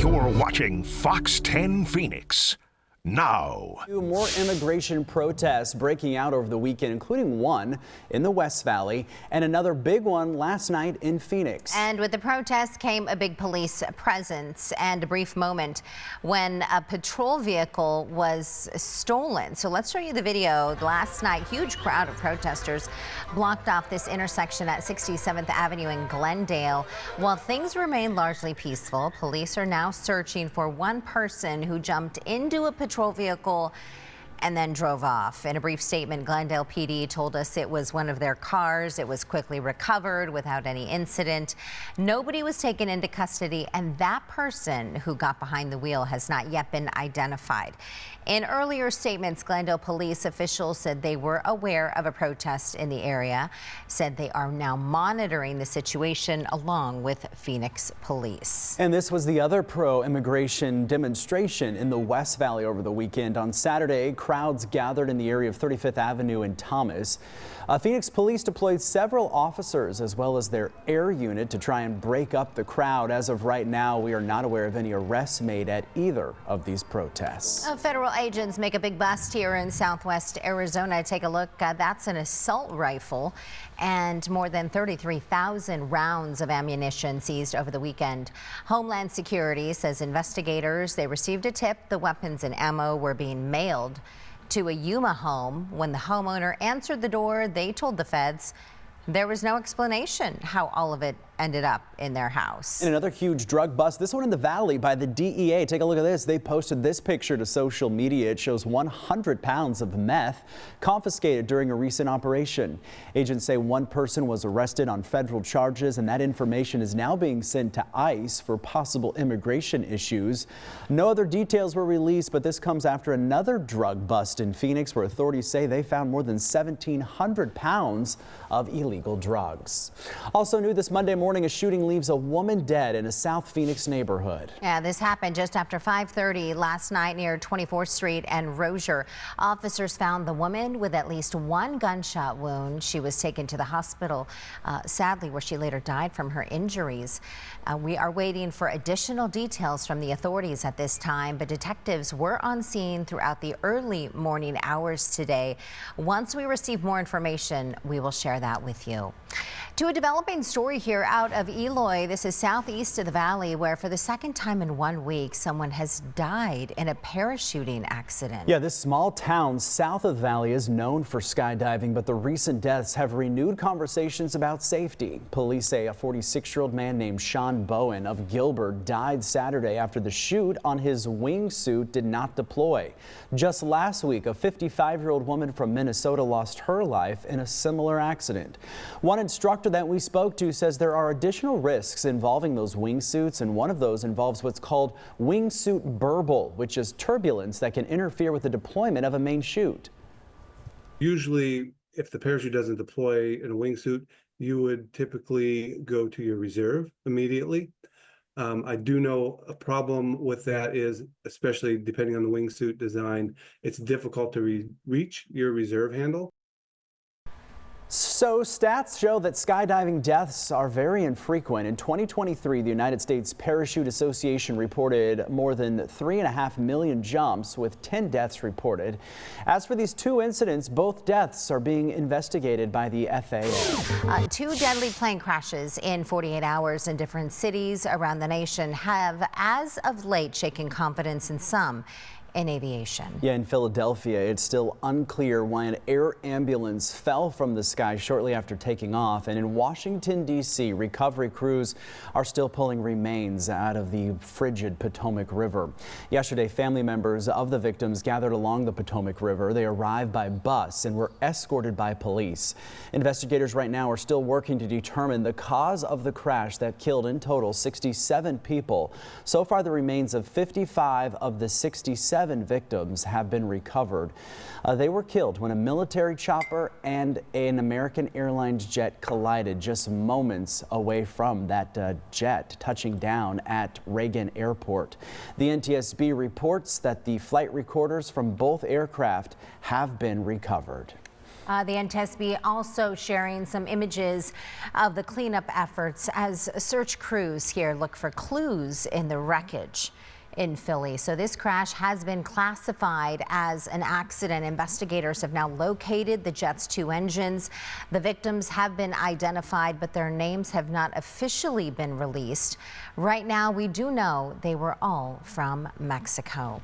You're watching Fox 10 Phoenix. Now. More immigration protests breaking out over the weekend, including one in the West Valley and another big one last night in Phoenix. And with the protests came a big police presence and a brief moment when a patrol vehicle was stolen. So let's show you the video. Last night, huge crowd of protesters blocked off this intersection at 67th Avenue in Glendale. While things remain largely peaceful, police are now searching for one person who jumped into a patrol vehicle and then drove off. In a brief statement, Glendale PD told us it was one of their cars. It was quickly recovered without any incident. Nobody was taken into custody, and that person who got behind the wheel has not yet been identified. In earlier statements, Glendale police officials said they were aware of a protest in the area, said they are now monitoring the situation along with Phoenix police. And this was the other pro-immigration demonstration in the West Valley over the weekend. On Saturday, crowds gathered in the area of 35th Avenue in Thomas. Phoenix police deployed several officers as well as their air unit to try and break up the crowd. As of right now, we are not aware of any arrests made at either of these protests. Federal agents make a big bust here in southwest Arizona. Take a look. That's an assault rifle and more than 33,000 rounds of ammunition seized over the weekend. Homeland Security says investigators, they received a tip the weapons and ammo were being mailed to a Yuma home. When the homeowner answered the door, they told the feds there was no explanation how all of it ended up in their house. And another huge drug bust, this one in the Valley by the DEA. Take a look at this. They posted this picture to social media. It shows 100 pounds of meth confiscated during a recent operation. Agents say one person was arrested on federal charges, and that information is now being sent to ICE for possible immigration issues. No other details were released, but this comes after another drug bust in Phoenix, where authorities say they found more than 1,700 pounds of illegal drugs. Also new this Monday morning, a shooting leaves a woman dead in a South Phoenix neighborhood. Yeah, this happened just after 5:30 last night near 24th Street and Rozier. Officers found the woman with at least one gunshot wound. She was taken to the hospital, sadly, where she later died from her injuries. We are waiting for additional details from the authorities at this time, but detectives were on scene throughout the early morning hours today. Once we receive more information, we will share that with you. To a developing story here out of Eloy. This is southeast of the valley, where for the second time in 1 week, someone has died in a parachuting accident. Yeah, this small town south of the valley is known for skydiving, but the recent deaths have renewed conversations about safety. Police say a 46-year-old man named Sean Bowen of Gilbert died Saturday after the chute on his wingsuit did not deploy. Just last week, a 55-year-old woman from Minnesota lost her life in a similar accident. One instructor that we spoke to says there are additional risks involving those wingsuits, and one of those involves what's called wingsuit burble, which is turbulence that can interfere with the deployment of a main chute. Usually, if the parachute doesn't deploy in a wingsuit, you would typically go to your reserve immediately. I do know a problem with that is, especially depending on the wingsuit design, it's difficult to reach your reserve handle. So stats show that skydiving deaths are very infrequent. In 2023, the United States Parachute Association reported more than 3.5 million jumps, with 10 deaths reported. As for these two incidents, both deaths are being investigated by the FAA. Two deadly plane crashes in 48 hours in different cities around the nation have, as of late, shaken confidence in some in aviation. Yeah, in Philadelphia, it's still unclear why an air ambulance fell from the sky shortly after taking off. And in Washington, D.C., recovery crews are still pulling remains out of the frigid Potomac River. Yesterday, family members of the victims gathered along the Potomac River. They arrived by bus and were escorted by police. Investigators right now are still working to determine the cause of the crash that killed in total 67 people. So far, the remains of 55 of the 67 victims have been recovered. They were killed when a military chopper and an American Airlines jet collided just moments away from that jet touching down at Reagan Airport. The NTSB reports that the flight recorders from both aircraft have been recovered. The NTSB also sharing some images of the cleanup efforts as search crews here look for clues in the wreckage in Philly. So this crash has been classified as an accident. Investigators have now located the jet's 2 engines. The victims have been identified, but their names have not officially been released. Right now, we do know they were all from Mexico.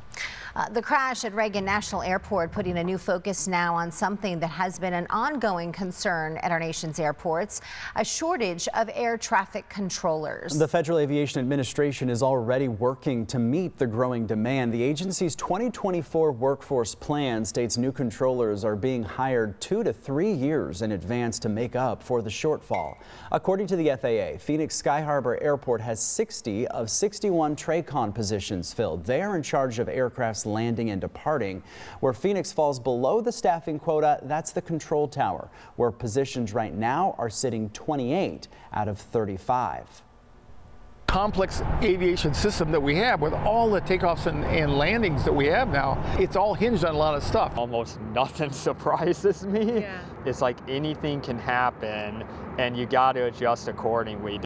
The crash at Reagan National Airport putting a new focus now on something that has been an ongoing concern at our nation's airports, a shortage of air traffic controllers. The Federal Aviation Administration is already working to meet the growing demand. The agency's 2024 workforce plan states new controllers are being hired 2 to 3 years in advance to make up for the shortfall. According to the FAA, Phoenix Sky Harbor Airport has 60 of 61 TRACON positions filled. They are in charge of aircraft's landing and departing. Where Phoenix falls below the staffing quota, that's the control tower, where positions right now are sitting 28 out of 35. Complex aviation system that we have with all the takeoffs and landings that we have now, it's all hinged on a lot of stuff. Almost nothing surprises me. Yeah. It's like anything can happen and you got to adjust accordingly.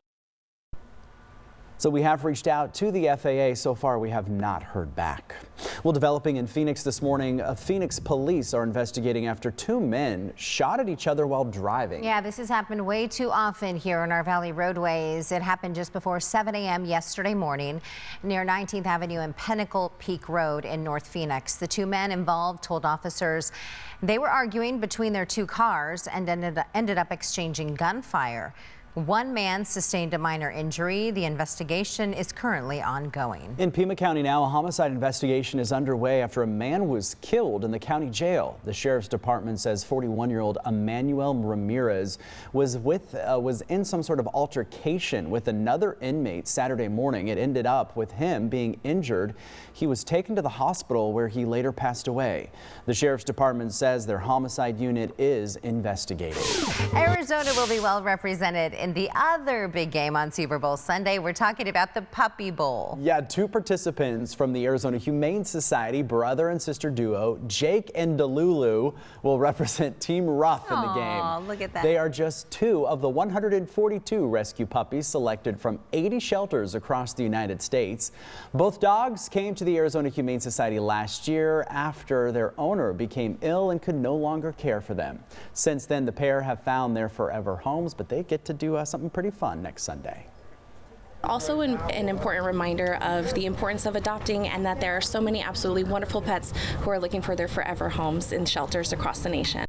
So we have reached out to the FAA. So far, we have not heard back. Well, developing in Phoenix this morning, Phoenix police are investigating after 2 men shot at each other while driving. Yeah, this has happened way too often here on our valley roadways. It happened just before 7 a.m. yesterday morning near 19th Avenue and Pinnacle Peak Road in North Phoenix. The 2 men involved told officers they were arguing between their 2 cars and ended up exchanging gunfire. 1 man sustained a minor injury. The investigation is currently ongoing. In Pima County now, a homicide investigation is underway after a man was killed in the county jail. The sheriff's department says 41-year-old Emmanuel Ramirez was in some sort of altercation with another inmate Saturday morning. It ended up with him being injured. He was taken to the hospital where he later passed away. The sheriff's department says their homicide unit is investigating. Arizona will be well represented in the other big game on Super Bowl Sunday. We're talking about the Puppy Bowl. Yeah, 2 participants from the Arizona Humane Society, brother and sister duo, Jake and Delulu, will represent Team Rough in the game. Look at that. They are just 2 of the 142 rescue puppies selected from 80 shelters across the United States. Both dogs came to the Arizona Humane Society last year after their owner became ill and could no longer care for them. Since then, the pair have found their forever homes, but they get to do something pretty fun next Sunday. Also an important reminder of the importance of adopting and that there are so many absolutely wonderful pets who are looking for their forever homes in shelters across the nation.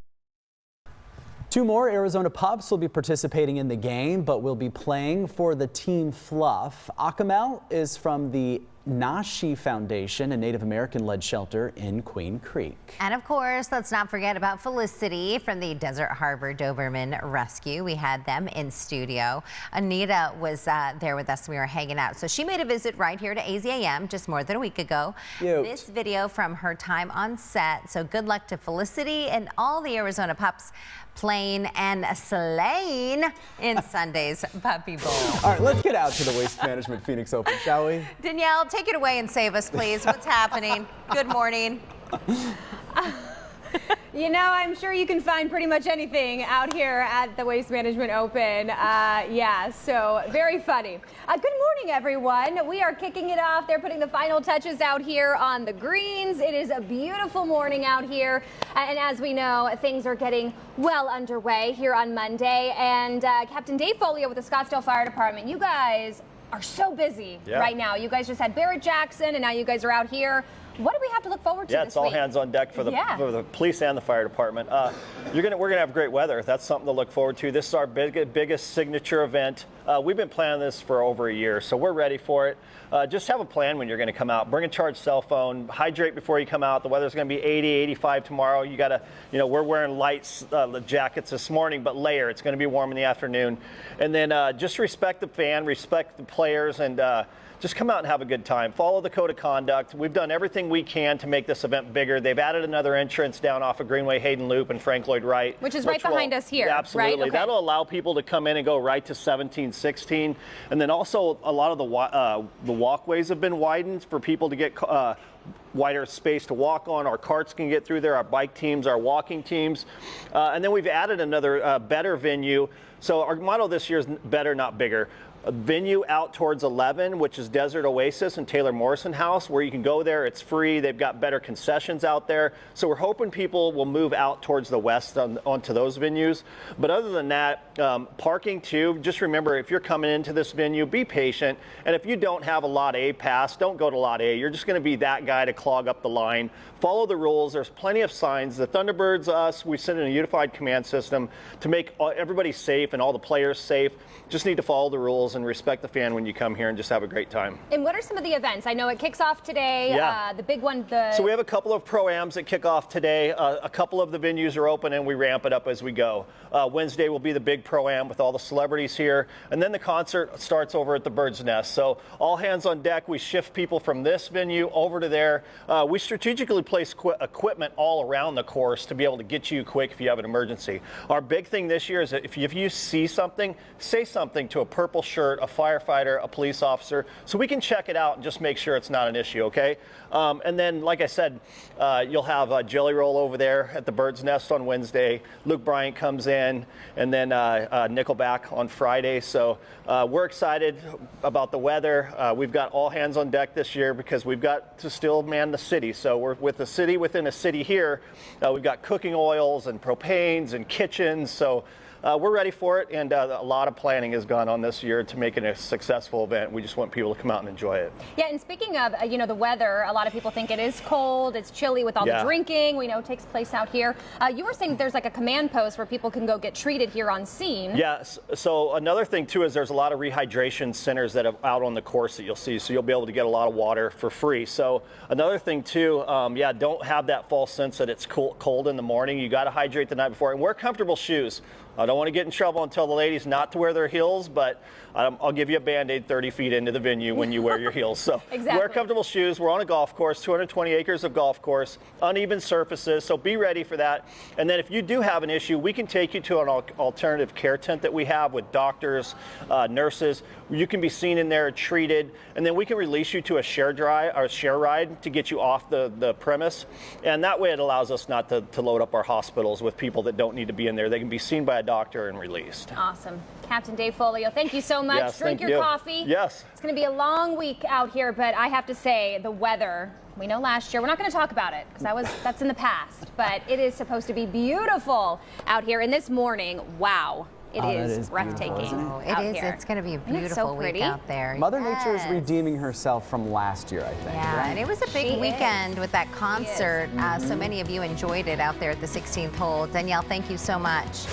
2 more Arizona pups will be participating in the game, but will be playing for the Team Fluff. Akamel is from the Nashi Foundation, a Native American-led shelter in Queen Creek. And of course, let's not forget about Felicity from the Desert Harbor Doberman Rescue. We had them in studio. Anita was there with us. We were hanging out. So she made a visit right here to AZAM just more than a week ago. Cute. This video from her time on set. So good luck to Felicity and all the Arizona pups playing and slaying in Sunday's Puppy Bowl. All right, let's get out to the Waste Management Phoenix Open, shall we? Danielle, take it away and save us, please. What's happening? Good morning. You know, I'm sure you can find pretty much anything out here at the Waste Management Open. Yeah, so very funny. Good morning, everyone. We are kicking it off. They're putting the final touches out here on the greens. It is a beautiful morning out here. And as we know, things are getting well underway here on Monday. And Captain Dave Folio with the Scottsdale Fire Department, you guys are so busy right now. You guys just had Barrett Jackson, and now you guys are out here. What do we have to look forward to this week? Yeah, it's all hands on deck for the police and the fire department. We're gonna have great weather. That's something to look forward to. This is our biggest signature event. We've been planning this for over a year, so we're ready for it. Just have a plan when you're going to come out. Bring a charged cell phone. Hydrate before you come out. The weather's going to be 80, 85 tomorrow. You got to, we're wearing light jackets this morning, but layer. It's going to be warm in the afternoon. And then just respect the fan, respect the players, and just come out and have a good time. Follow the code of conduct. We've done everything we can to make this event bigger. They've added another entrance down off of Greenway Hayden Loop and Frank Lloyd Wright. Which is right behind us here, absolutely. right? Okay. That'll allow people to come in and go right to 1716. And then also a lot of the walkways have been widened for people to get wider space to walk on. Our carts can get through there, our bike teams, our walking teams. And then we've added another better venue. So our motto this year is better, not bigger. A venue out towards 11, which is Desert Oasis and Taylor Morrison House, where you can go there. It's free. They've got better concessions out there. So we're hoping people will move out towards the west onto those venues. But other than that, parking too, just remember, if you're coming into this venue, be patient. And if you don't have a Lot A pass, don't go to Lot A. You're just going to be that guy to clog up the line. Follow the rules. There's plenty of signs. The Thunderbirds, us, we send in a unified command system to make everybody safe and all the players safe. Just need to follow the rules and respect the fan when you come here and just have a great time. And what are some of the events? I know it kicks off today. Yeah. The big one. So we have a couple of pro-ams that kick off today. A couple of the venues are open and we ramp it up as we go. Wednesday will be the big pro-am with all the celebrities here. And then the concert starts over at the Bird's Nest. So all hands on deck. We shift people from this venue over to there. We strategically place equipment all around the course to be able to get you quick if you have an emergency. Our big thing this year is that if you see something, say something to a purple shirt, a firefighter, a police officer, so we can check it out and just make sure it's not an issue, okay? And then, like I said, you'll have Jelly Roll over there at the Bird's Nest on Wednesday. Luke Bryant comes in, and then Nickelback on Friday. So we're excited about the weather. We've got all hands on deck this year because we've got to still man the city. So we're with the city within a city here. We've got cooking oils and propanes and kitchens. So we're ready for it, and a lot of planning has gone on this year to make it a successful event. We just want people to come out and enjoy it. Yeah, and speaking of, the weather, a lot of people think it is cold, it's chilly with all the drinking, we know takes place out here. You were saying there's like a command post where people can go get treated here on scene. Yes, so another thing too is there's a lot of rehydration centers that are out on the course that you'll see, so you'll be able to get a lot of water for free. So another thing too, don't have that false sense that it's cold in the morning. You got to hydrate the night before and wear comfortable shoes. I don't want to get in trouble and tell the ladies not to wear their heels, but I'll give you a Band-Aid 30 feet into the venue when you wear your heels. So wear comfortable shoes. We're on a golf course, 220 acres of golf course, uneven surfaces, so be ready for that. And then if you do have an issue, we can take you to an alternative care tent that we have with doctors, nurses. You can be seen in there, treated, and then we can release you to a share ride to get you off the premise. And that way it allows us not to load up our hospitals with people that don't need to be in there. They can be seen by a doctor and released. Awesome. Captain Dave Folio, thank you so much. Yes, Drink your coffee. Yes. It's going to be a long week out here, but I have to say, the weather, we know last year, we're not going to talk about it because that's in the past, but it is supposed to be beautiful out here. And this morning, wow. It is breathtaking. It is. Here. It's going to be a beautiful week out there. Mother Nature is redeeming herself from last year, I think. Yeah, right? and it was a big weekend with that concert. So many of you enjoyed it out there at the 16th hole. Danielle, thank you so much.